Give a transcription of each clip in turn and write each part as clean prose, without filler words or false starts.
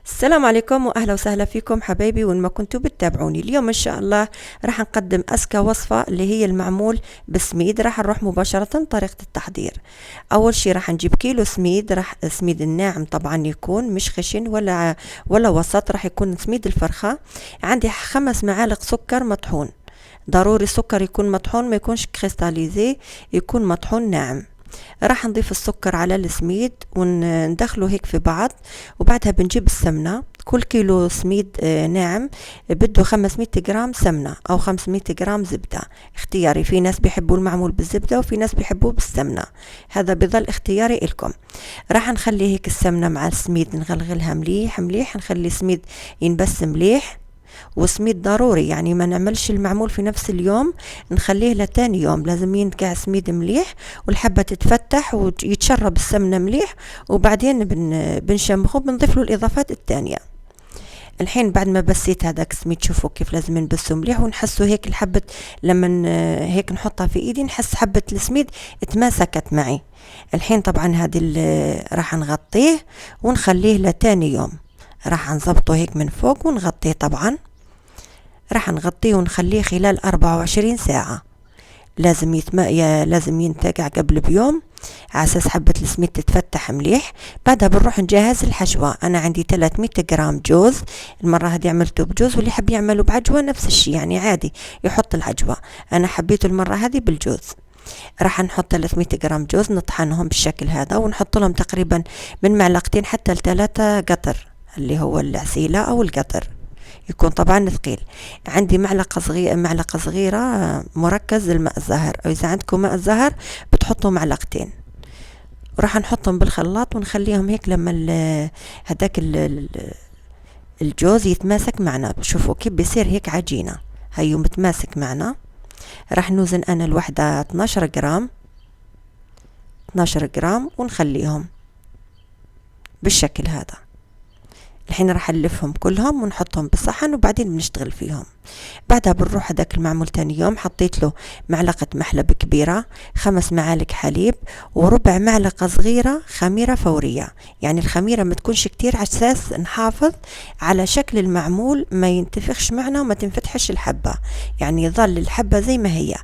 السلام عليكم واهلا وسهلا فيكم حبايبي وين ما كنتوا بتتابعوني. اليوم ان شاء الله راح نقدم اذكى وصفة اللي هي المعمول بالسميد. راح نروح مباشرة طريقة التحضير. اول شي راح نجيب كيلو سميد، راح سميد الناعم طبعا، يكون مش خشن ولا وسط، راح يكون سميد الفرخة. عندي 5 معالق سكر مطحون، ضروري السكر يكون مطحون، ما يكونش كريستاليزي، يكون مطحون ناعم. راح نضيف السكر على السميد وندخله هيك في بعض، وبعدها بنجيب السمنة. كل كيلو سميد ناعم بده 500 جرام سمنة أو 500 جرام زبدة، اختياري. في ناس بيحبوا المعمول بالزبدة وفي ناس بيحبوه بالسمنة، هذا بظل اختياري إلكم. راح نخلي هيك السمنة مع السميد نغلغلها مليح مليح، نخلي السميد ينبس مليح. وسميد ضروري يعني ما نعملش المعمول في نفس اليوم، نخليه لتاني يوم، لازم ينقع سميد مليح والحبة تتفتح ويتشرب السمنة مليح، وبعدين بنشمخه، بنضيف له الإضافات التانية. الحين بعد ما بسيت هذاك السميد، شوفوا كيف لازم نبسه مليح ونحسه هيك الحبة. لما هيك نحطها في ايدي نحس حبة السميد اتماسكت معي. الحين طبعا راح نغطيه ونخليه لتاني يوم. راح نظبطه هيك من فوق ونغطيه. طبعا راح نغطيه ونخليه خلال 24 ساعة. لازم ينتقع قبل بيوم على اساس حبة السميد تتفتح مليح. بعدها بنروح نجهز الحشوة. انا عندي 300 جرام جوز، المرة هذه عملته بجوز، واللي حب يعمله بعجوة نفس الشي يعني عادي يحط العجوة. انا حبيته المرة هذه بالجوز. راح نحط 300 جرام جوز، نطحنهم بالشكل هذا ونحط لهم تقريبا من معلقتين حتى ل3 قطر، اللي هو العسيلة او القطر، يكون طبعا ثقيل. عندي معلقة صغيرة مركز الماء الزهر، او اذا عندكم ماء الزهر بتحطوا معلقتين. وراح نحطهم بالخلاط ونخليهم هيك لما هداك الجوز يتماسك معنا. شوفوا كيف بيصير هيك عجينة، هيو متماسك معنا. راح نوزن انا الوحدة 12 جرام 12 جرام ونخليهم بالشكل هذا. الحين راح نلفهم كلهم ونحطهم بالصحن وبعدين بنشتغل فيهم. بعدها بنروح هداك المعمول تاني يوم، حطيت له معلقة محلب كبيرة، 5 معالق حليب، وربع معلقة صغيرة خميرة فورية. يعني الخميرة ما تكونش كتير على اساس نحافظ على شكل المعمول ما ينتفخش معنا وما تنفتحش الحبة، يعني يظل الحبة زي ما هي.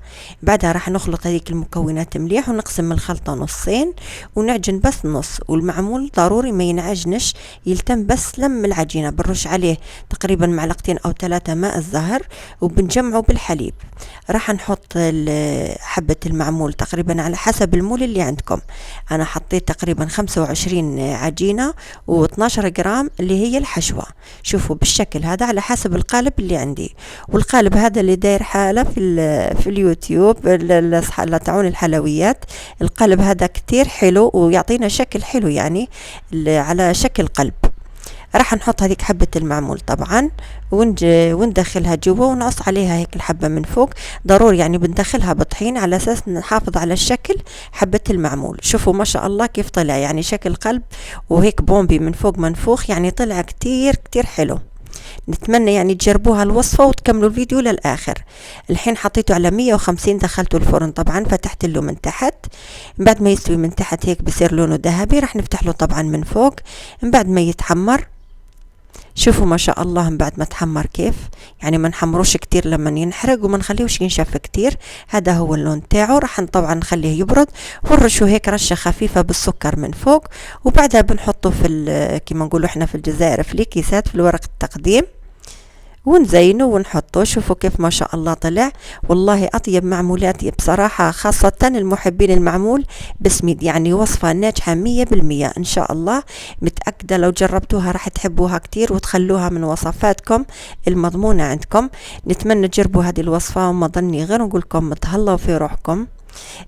بعدها راح نخلط هذيك المكونات مليح ونقسم الخلطة نصين ونعجن بس نص. والمعمول ضروري ما ينعجنش، يلتم بس لم العجينة. بنرش عليه تقريبا معلقتين او 3 ماء الزهر وبنجمعه بالحليب. راح نحط حبة المعمول تقريبا على حسب المول اللي عندكم. انا حطيت تقريبا 25 عجينة و12 جرام اللي هي الحشوة. شوفوا بالشكل هذا على حسب القالب اللي عندي. والقالب هذا اللي داير حالة في اليوتيوب اللي تعون الحلويات، القالب هذا كتير حلو ويعطينا شكل حلو، يعني على شكل قلب. راح نحط هذيك حبة المعمول طبعا وندخلها جوا ونقص عليها هيك الحبة من فوق. ضروري يعني بندخلها بطحين على اساس نحافظ على الشكل حبة المعمول. شوفوا ما شاء الله كيف طلع، يعني شكل قلب وهيك بومبي من فوق منفوخ، يعني طلع كتير كتير حلو. نتمنى يعني تجربوها الوصفة وتكملوا الفيديو للآخر. الحين حطيته على 150، دخلته الفرن طبعا، فتحت له من تحت. بعد ما يستوي من تحت هيك بصير لونه ذهبي، راح نفتح له طبعا من فوق بعد ما يتحمر. شوفوا ما شاء الله من بعد ما تحمر كيف، يعني ما نحمروش كتير لما ينحرق وما نخليهوش ينشف كتير. هذا هو اللون تاعه. راح طبعا نخليه يبرد ونرشه هيك رشة خفيفة بالسكر من فوق. وبعدها بنحطه كما نقولوا احنا في الجزائر في الكيسات في ورق التقديم ونزينه ونحطه. شوفوا كيف ما شاء الله طلع. والله أطيب معمولات بصراحة، خاصة المحبين المعمول بسميد، يعني وصفة ناجحة 100% إن شاء الله. متأكدة لو جربتوها راح تحبوها كتير وتخلوها من وصفاتكم المضمونة عندكم. نتمنى تجربوا هذه الوصفة، وما ظني غير نقولكم تهلاو في روحكم،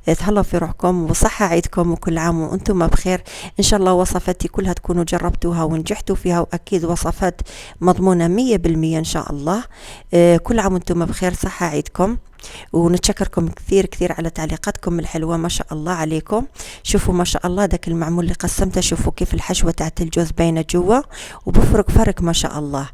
تهلاو في روحكم وصحة عيدكم، وكل عام وانتم بخير. ان شاء الله وصفاتي كلها تكونوا جربتوها ونجحتوا فيها، واكيد وصفات مضمونة 100% ان شاء الله. كل عام وانتم بخير، صحة عيدكم. ونتشكركم كثير كثير على تعليقاتكم الحلوة، ما شاء الله عليكم. شوفوا ما شاء الله داك المعمول اللي قسمته، شوفوا كيف الحشوة تاعت الجوز باينة جوا وبفرق فرق ما شاء الله.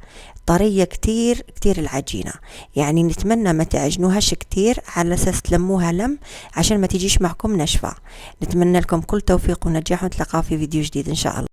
طرية كتير كتير العجينة، يعني نتمنى ما تعجنوهاش كتير على اساس تلموها عشان ما تجيش معكم ناشفة. نتمنى لكم كل توفيق ونجاح، ونتلقاو في فيديو جديد ان شاء الله.